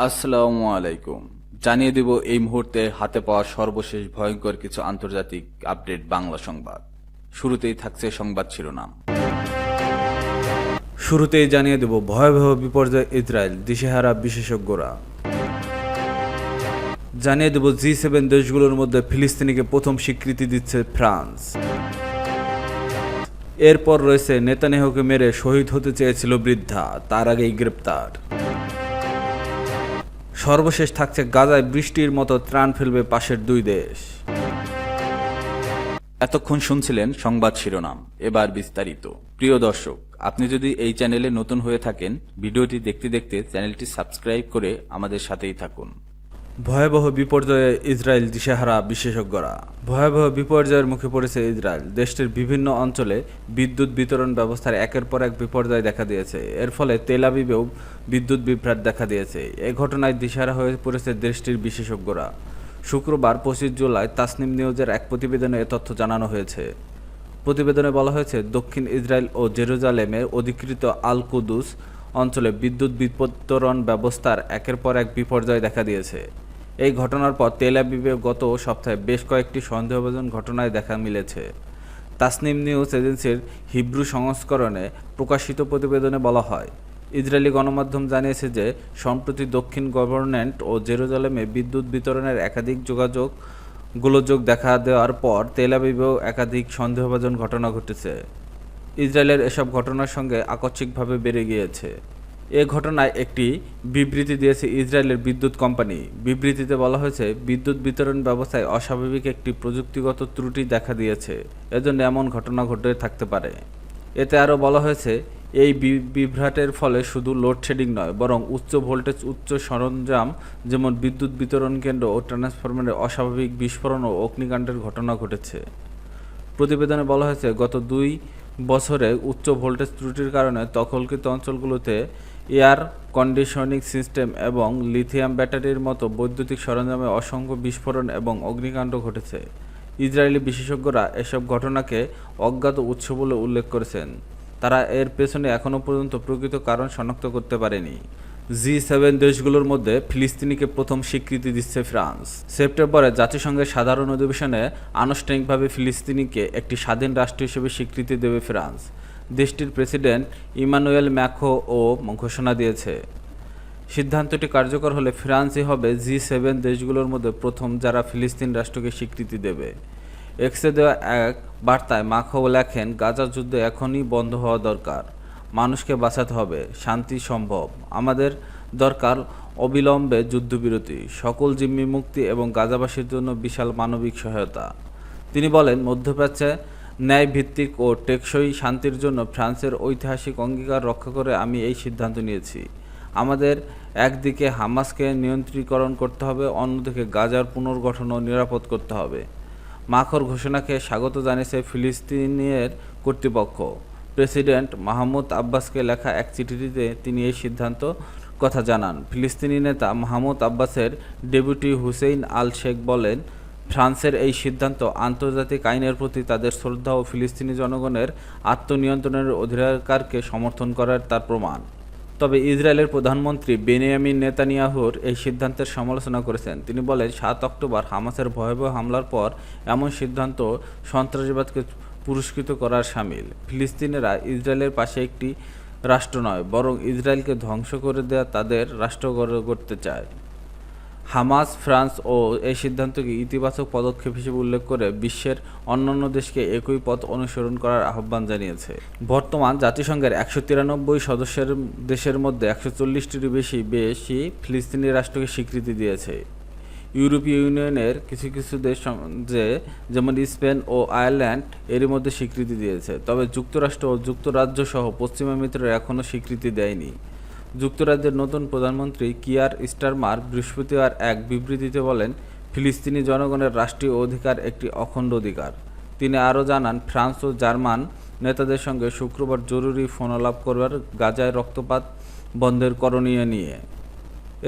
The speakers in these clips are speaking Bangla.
আসসালামু আলাইকুম। জানিয়ে দেব এই মুহূর্তে হাতে পাওয়া সর্বশেষ ভয়ঙ্কর কিছু আন্তর্জাতিক আপডেট বাংলা সংবাদ। শুরুতেই থাকছে সংবাদ শিরোনাম। শুরুতেই জানিয়ে দেব ভয়াবহ বিপর্যয় ইসরায়েল, দিশেহারা বিশেষজ্ঞরা। জানিয়ে দেব G7 দেশগুলোর মধ্যে ফিলিস্তিনিকে প্রথম স্বীকৃতি দিচ্ছে ফ্রান্স। এরপর রয়েছে নেতানিয়াহুকে মেরে শহীদ হতে চেয়েছিল বৃদ্ধা, তার আগেই গ্রেপ্তার। সর্বশেষ থাকছে গাজায় বৃষ্টির মতো ত্রাণ ফেলবে পাশের দুই দেশ। এতক্ষণ শুনছিলেন সংবাদ শিরোনাম, এবার বিস্তারিত। প্রিয় দর্শক, আপনি যদি এই চ্যানেলে নতুন হয়ে থাকেন, ভিডিওটি দেখতে দেখতে চ্যানেলটি সাবস্ক্রাইব করে আমাদের সাথেই থাকুন। ভয়াবহ বিপর্যয়ে ইসরায়েল, দিশেহারা বিশেষজ্ঞরা। ভয়াবহ বিপর্যয়ের মুখে পড়েছে ইসরায়েল। দেশটির বিভিন্ন অঞ্চলে বিদ্যুৎ বিতরণ ব্যবস্থার একের পর এক বিপর্যয় দেখা দিয়েছে। এর ফলে তেল আবিবেও বিদ্যুৎ বিভ্রাট দেখা দিয়েছে। এই ঘটনায় দিশেহারা হয়ে পড়েছে দেশটির বিশেষজ্ঞরা। শুক্রবার 25 জুলাই তাসনিম নিউজের এক প্রতিবেদনে এ তথ্য জানানো হয়েছে। প্রতিবেদনে বলা হয়েছে, দক্ষিণ ইসরায়েল ও জেরুজালেমের অধিকৃত আল কুদুস অঞ্চলে বিদ্যুৎ বিতরণ ব্যবস্থার একের পর এক বিপর্যয় দেখা দিয়েছে। এই ঘটনার পর তেল আবিবে গত সপ্তাহে বেশ কয়েকটি সন্দেহভাজন ঘটনায় দেখা মিলেছে। তাসনিম নিউজ এজেন্সির হিব্রু সংস্করণে প্রকাশিত প্রতিবেদনে বলা হয়, ইসরায়েলি গণমাধ্যম জানিয়েছে যে সম্প্রতি দক্ষিণ গভর্নমেন্ট ও জেরুজালেমে বিদ্যুৎ বিতরণের একাধিক গোলযোগ দেখা দেওয়ার পর তেল আবিবেও একাধিক সন্দেহভাজন ঘটনা ঘটেছে। ইসরায়েলের এসব ঘটনার সঙ্গে আকস্মিকভাবে বেড়ে গিয়েছে। এ ঘটনায় একটি বিবৃতি দিয়েছে ইসরায়েলের বিদ্যুৎ কোম্পানি। বিবৃতিতে বলা হয়েছে, বিদ্যুৎ বিতরণ ব্যবস্থায় অস্বাভাবিক একটি প্রযুক্তিগত ত্রুটি দেখা দিয়েছে, এজন্য এমন ঘটনা ঘটে থাকতে পারে। এতে আরও বলা হয়েছে, এই বিভ্রাটের ফলে শুধু লোডশেডিং নয়, বরং উচ্চ ভোল্টেজ উচ্চ সরঞ্জাম যেমন বিদ্যুৎ বিতরণ কেন্দ্র ও ট্রান্সফরমারে অস্বাভাবিক বিস্ফোরণ ও অগ্নিকাণ্ডের ঘটনা ঘটেছে। প্রতিবেদনে বলা হয়েছে, গত 2 বছরে উচ্চ ভোল্টেজ ত্রুটির কারণে দখলকৃত অঞ্চলগুলোতে এয়ার কন্ডিশনিং সিস্টেম এবং লিথিয়াম ব্যাটারির মতো বৈদ্যুতিক সরঞ্জামে অসংখ্য বিস্ফোরণ এবং অগ্নিকাণ্ড ঘটেছে। ইসরায়েলি বিশেষজ্ঞরা এসব ঘটনাকে অজ্ঞাত উৎস বলে উল্লেখ করেছেন। তারা এর পেছনে এখনও পর্যন্ত প্রকৃত কারণ শনাক্ত করতে পারেনি। G7 দেশগুলোর মধ্যে ফিলিস্তিনিকে প্রথম স্বীকৃতি দিচ্ছে ফ্রান্স। সেপ্টেম্বরে জাতিসংঘের সাধারণ অধিবেশনে আনুষ্ঠানিকভাবে ফিলিস্তিনিকে একটি স্বাধীন রাষ্ট্র হিসেবে স্বীকৃতি দেবে ফ্রান্স। দেশটির প্রেসিডেন্ট ইমানুয়েল ম্যাক্রোও ঘোষণা দিয়েছে। সিদ্ধান্তটি কার্যকর হলে ফ্রান্সই হবে G7 দেশগুলোর মধ্যে প্রথম যারা ফিলিস্তিন রাষ্ট্রকে স্বীকৃতি দেবে। এক্সে দেওয়া এক বার্তায় ম্যাক্রো লেখেন, গাজার যুদ্ধ এখনই বন্ধ হওয়া দরকার। মানুষকে বাঁচাতে হবে, শান্তি সম্ভব। আমাদের দরকার অবিলম্বে যুদ্ধবিরতি, সকল জিম্মি মুক্তি এবং গাজাবাসীর জন্য বিশাল মানবিক সহায়তা। তিনি বলেন, মধ্যপ্রাচ্যে ন্যায়ভিত্তিক ও টেকসই শান্তির জন্য ফ্রান্সের ঐতিহাসিক অঙ্গীকার রক্ষা করে আমি এই সিদ্ধান্ত নিয়েছি। আমাদের একদিকে হামাসকে নিয়ন্ত্রীকরণ করতে হবে, অন্যদিকে গাজার পুনর্গঠন ও নিরাপদ করতে হবে। ম্যাক্রোর ঘোষণাকে স্বাগত জানিয়েছে ফিলিস্তিনের কর্তৃপক্ষ। প্রেসিডেন্ট মাহমুদ আব্বাসকে লেখা এক চিঠিতে তিনি এই সিদ্ধান্ত কথা জানান। ফিলিস্তিনি নেতা মাহমুদ আব্বাসের ডেপুটি হুসেইন আল শেখ বলেন, ফ্রান্সের এই সিদ্ধান্ত আন্তর্জাতিক আইনের প্রতি তাদের শ্রদ্ধা ও ফিলিস্তিনি জনগণের আত্মনিয়ন্ত্রণের অধিকারকে সমর্থন করার তার প্রমাণ। তবে ইসরায়েলের প্রধানমন্ত্রী বেনিয়ামিন নেতানিয়াহুর এই সিদ্ধান্তের সমালোচনা করেছেন। তিনি বলেন, 7 অক্টোবর হামাসের ভয়াবহ হামলার পর এমন সিদ্ধান্ত সন্ত্রাসবাদকে পুরস্কৃত করার শামিল। ফিলিস্তিনিরা ইসরায়েলের পাশে একটি রাষ্ট্র নয়, বরং ইসরায়েলকে ধ্বংস করে দেয়া তাদের রাষ্ট্র করতে চায়। হামাস ফ্রান্স ও এই সিদ্ধান্তকে ইতিবাচক পদক্ষেপ হিসেবে উল্লেখ করে বিশ্বের অন্যান্য দেশকে একই পথ অনুসরণ করার আহ্বান জানিয়েছে। বর্তমান জাতিসংঘের 193 সদস্যের দেশের মধ্যে 140টির বেশি ফিলিস্তিনি রাষ্ট্রকে স্বীকৃতি দিয়েছে। ইউরোপীয় ইউনিয়নের কিছু দেশ যেমন স্পেন ও আয়ারল্যান্ড এরই মধ্যে স্বীকৃতি দিয়েছে। তবে যুক্তরাষ্ট্র ও যুক্তরাজ্য সহ পশ্চিমা মিত্ররা এখনও স্বীকৃতি দেয়নি। যুক্তরাজ্যের নতুন প্রধানমন্ত্রী কিয়ার স্টারমার বৃহস্পতিবার এক বিবৃতিতে বলেন, ফিলিস্তিনি জনগণের রাষ্ট্রীয় অধিকার একটি অখণ্ড অধিকার। তিনি আরও জানান, ফ্রান্স ও জার্মান নেতাদের সঙ্গে শুক্রবার জরুরি ফোনালাপ করবার গাজায় রক্তপাত বন্ধের করণীয় নিয়ে।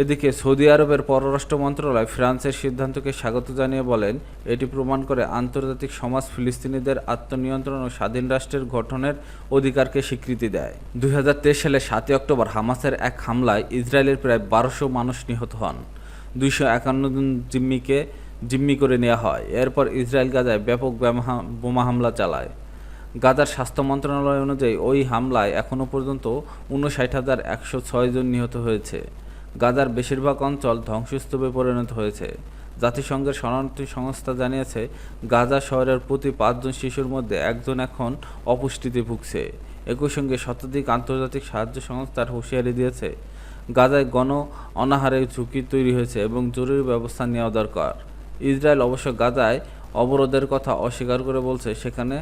এদিকে সৌদি আরবের পররাষ্ট্র মন্ত্রণালয় ফ্রান্সের সিদ্ধান্তকে স্বাগত জানিয়ে বলেন, এটি প্রমাণ করে আন্তর্জাতিক সমাজ ফিলিস্তিনিদের আত্মনিয়ন্ত্রণ ও স্বাধীন রাষ্ট্রের গঠনের অধিকারকে স্বীকৃতি দেয়। 2023 সালের 7 অক্টোবর হামাসের এক হামলায় ইসরায়েলের প্রায় 1200 মানুষ নিহত হন। 251 জন জিম্মি করে নেওয়া হয়। এরপর ইসরায়েল গাজায় ব্যাপক বোমা হামলা চালায়। গাজার স্বাস্থ্য মন্ত্রণালয় অনুযায়ী ওই হামলায় এখনও পর্যন্ত 59,106 জন নিহত হয়েছে। গাজার বেশিরভাগ অঞ্চল ধ্বংসস্তূপে পরিণত হয়েছে। জাতিসংঘের শরণার্থী সংস্থা জানিয়েছে, গাজা শহরের প্রতি 5 জন শিশুর মধ্যে একজন এখন অপুষ্টিতে ভুগছে। একই সঙ্গে শতাধিক আন্তর্জাতিক সাহায্য সংস্থার হুঁশিয়ারি দিয়েছে, গাজায় অনাহারের ঝুঁকি তৈরি হয়েছে এবং জরুরি ব্যবস্থা নেওয়া দরকার। ইসরায়েল অবশ্য গাজায় অবরোধের কথা অস্বীকার করে বলছে, সেখানে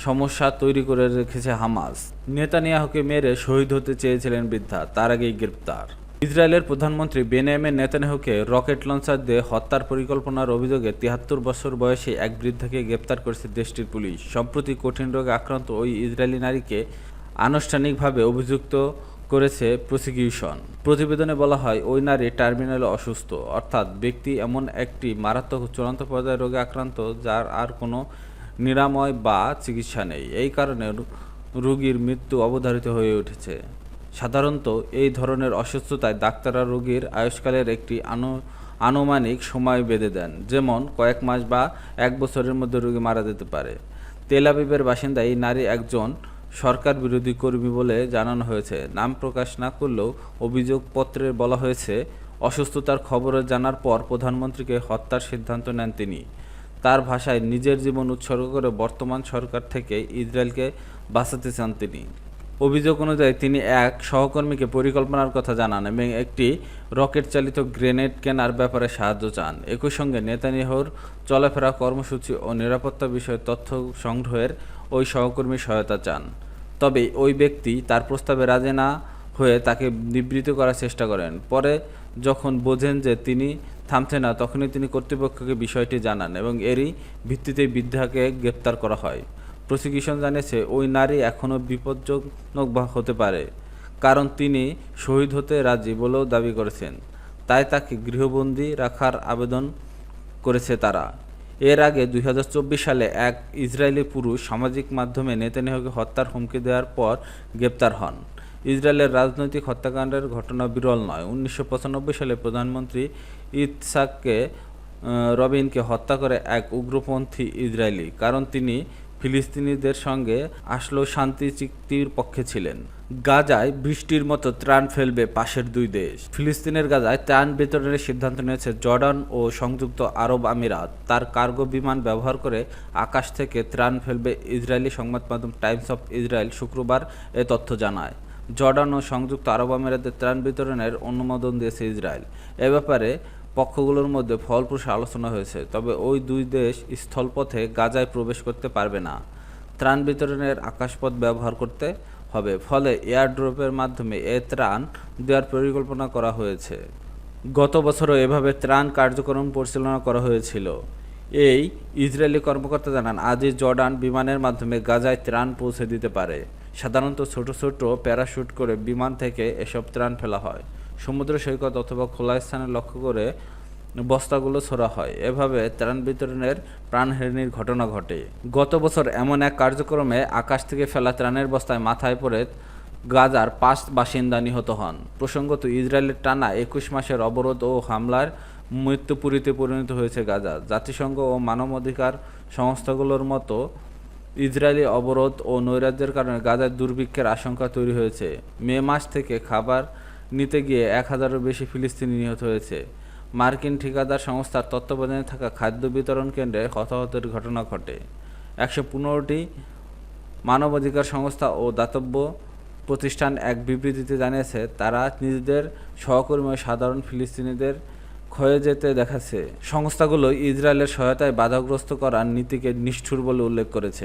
সমস্যা তৈরি করে রেখেছে হামাস। নেতানিয়াহুকে মেরে শহীদ হতে চেয়েছিলেন বৃদ্ধা, তার আগেই গ্রেপ্তার। ইসরায়েলের প্রধানমন্ত্রী বেনিয়ামিন নেতানিয়াহুকে রকেট লঞ্চার দিয়ে হত্যার পরিকল্পনার অভিযোগে 73 বছর বয়সী এক বৃদ্ধাকে গ্রেপ্তার করেছে দেশটির পুলিশ। সম্প্রতি কঠিন রোগে আক্রান্ত ওই ইসরায়েলি নারীকে আনুষ্ঠানিকভাবে অভিযুক্ত করেছে প্রসিকিউশন। প্রতিবেদনে বলা হয়, ওই নারী টার্মিনালে অসুস্থ, অর্থাৎ ব্যক্তি এমন একটি মারাত্মক চূড়ান্ত পর্যায়ের রোগে আক্রান্ত যার আর কোনো নিরাময় বা চিকিৎসা নেই। এই কারণে রোগীর মৃত্যু অবধারিত হয়ে উঠেছে। সাধারণত এই ধরনের অসুস্থতায় ডাক্তাররা রোগীর আয়ুষ্কালের একটি আনুমানিক সময় বেঁধে দেন, যেমন কয়েক মাস বা 1 বছরের মধ্যে রোগী মারা যেতে পারে। তেল আবিবের বাসিন্দা এই নারী একজন সরকার বিরোধী কর্মী বলে জানানো হয়েছে। নাম প্রকাশ না করলেও অভিযোগপত্রে বলা হয়েছে, অসুস্থতার খবর জানার পর প্রধানমন্ত্রীকে হত্যার সিদ্ধান্ত নেন তিনি। তার ভাষায়, নিজের জীবন উৎসর্গ করে বর্তমান সরকার থেকে ইসরায়েলকে বাঁচাতে চান তিনি। অভিযোগ অনুযায়ী তিনি এক সহকর্মীকে পরিকল্পনার কথা জানান এবং একটি রকেট চালিত গ্রেনেড কেনার ব্যাপারে সাহায্য চান। একই সঙ্গে নেতানিয়াহুর চলাফেরা, কর্মসূচি ও নিরাপত্তা বিষয়ে তথ্য সংগ্রহের ওই সহকর্মী সহায়তা চান। তবে ওই ব্যক্তি তার প্রস্তাবে রাজি না হয়ে তাকে নিবৃত্ত করার চেষ্টা করেন। পরে যখন বোঝেন যে তিনি থামছে না, তখনই তিনি কর্তৃপক্ষকে বিষয়টি জানান এবং এরই ভিত্তিতে বৃদ্ধাকে গ্রেপ্তার করা হয়। প্রসিকিউশন জানিয়েছে, ওই নারী এখনও বিপজ্জনক হতে পারে, কারণ তিনি শহীদ হতে রাজি বলেও দাবি করেছেন। তাই তাকে গৃহবন্দী রাখার আবেদন করেছে তারা। এর আগে 2024 সালে এক ইসরায়েলি পুরুষ সামাজিক মাধ্যমে নেতানিয়াহুকে হত্যার হুমকি দেওয়ার পর গ্রেপ্তার হন। ইসরায়েলের রাজনৈতিক হত্যাকাণ্ডের ঘটনা বিরল নয়। 1995 সালে প্রধানমন্ত্রী ইৎসাক রবিনকে হত্যা করে এক উগ্রপন্থী ইসরায়েলি, কারণ তিনি ফিলিস্তিনিদের সঙ্গে আসলো শান্তি চুক্তির পক্ষে ছিলেন। গাজায় বৃষ্টির মতো ত্রাণ ফেলবে পাশের দুই দেশ। ফিলিস্তিনের গাজায় ত্রাণ বিতরণের সিদ্ধান্ত নিয়েছে জর্ডান ও সংযুক্ত আরব আমিরাত। তার কার্গো বিমান ব্যবহার করে আকাশ থেকে ত্রাণ ফেলবে ইসরায়েলি সংবাদ মাধ্যম টাইমস অফ ইসরায়েল শুক্রবার এ তথ্য জানায়। জর্ডান ও সংযুক্ত আরব আমিরাতের ত্রাণ বিতরণের অনুমোদন দিয়েছে ইসরায়েল। এ ব্যাপারে পক্ষগুলোর মধ্যে ফলপ্রসূ আলোচনা হয়েছে, তবে ওই দুই দেশ স্থলপথে গাজায় প্রবেশ করতে পারবে না। ত্রাণ বিতরণের আকাশপথ ব্যবহার করতে হবে, ফলে এয়ারড্রপের মাধ্যমে এ ত্রাণ দেওয়ার পরিকল্পনা করা হয়েছে। গত বছরও এভাবে ত্রাণ কার্যক্রম পরিচালনা করা হয়েছিল। এই ইসরায়েলি কর্মকর্তা জানান, আজই জর্ডান বিমানের মাধ্যমে গাজায় ত্রাণ পৌঁছে দিতে পারে। সাধারণত ছোট ছোট প্যারাশুট করে বিমান থেকে এসব ত্রাণ ফেলা হয়। সমুদ্র সৈকত অথবা খোলা স্থানে লক্ষ্য করে বস্তাগুলো ছোড়া হয়। এভাবে ত্রাণ বিতরণের প্রাণহানির ঘটনা ঘটে। গত বছর এমন এক কার্যক্রমে আকাশ থেকে ফেলা ত্রাণের বস্তায় মাথায় পড়ে গাজার 5 বাসিন্দা নিহত হন। প্রসঙ্গত, ইসরায়েলের টানা 21 মাসের অবরোধ ও হামলার মৃত্যুপুরীতে পরিণত হয়েছে গাজা। জাতিসংঘ ও মানবাধিকার সংস্থাগুলোর মতো ইসরায়েলি অবরোধ ও নৈরাজ্যের কারণে গাজায় দুর্ভিক্ষের আশঙ্কা তৈরি হয়েছে। মে মাস থেকে খাবার নিতে গিয়ে 1000-এরও বেশি ফিলিস্তিনি নিহত হয়েছে। মার্কিন ঠিকাদার সংস্থার তত্ত্বাবধানে থাকা খাদ্য বিতরণ কেন্দ্রে হতাহতের ঘটনা ঘটে। 115টি মানবাধিকার সংস্থা ও দাতব্য প্রতিষ্ঠান এক বিবৃতিতে জানিয়েছে, তারা নিজেদের সহকর্মী ও সাধারণ ফিলিস্তিনিদের ক্ষয়ে যেতে দেখাচ্ছে। সংস্থাগুলো ইসরায়েলের সহায়তায় বাধাগ্রস্ত করার নীতিকে নিষ্ঠুর বলে উল্লেখ করেছে।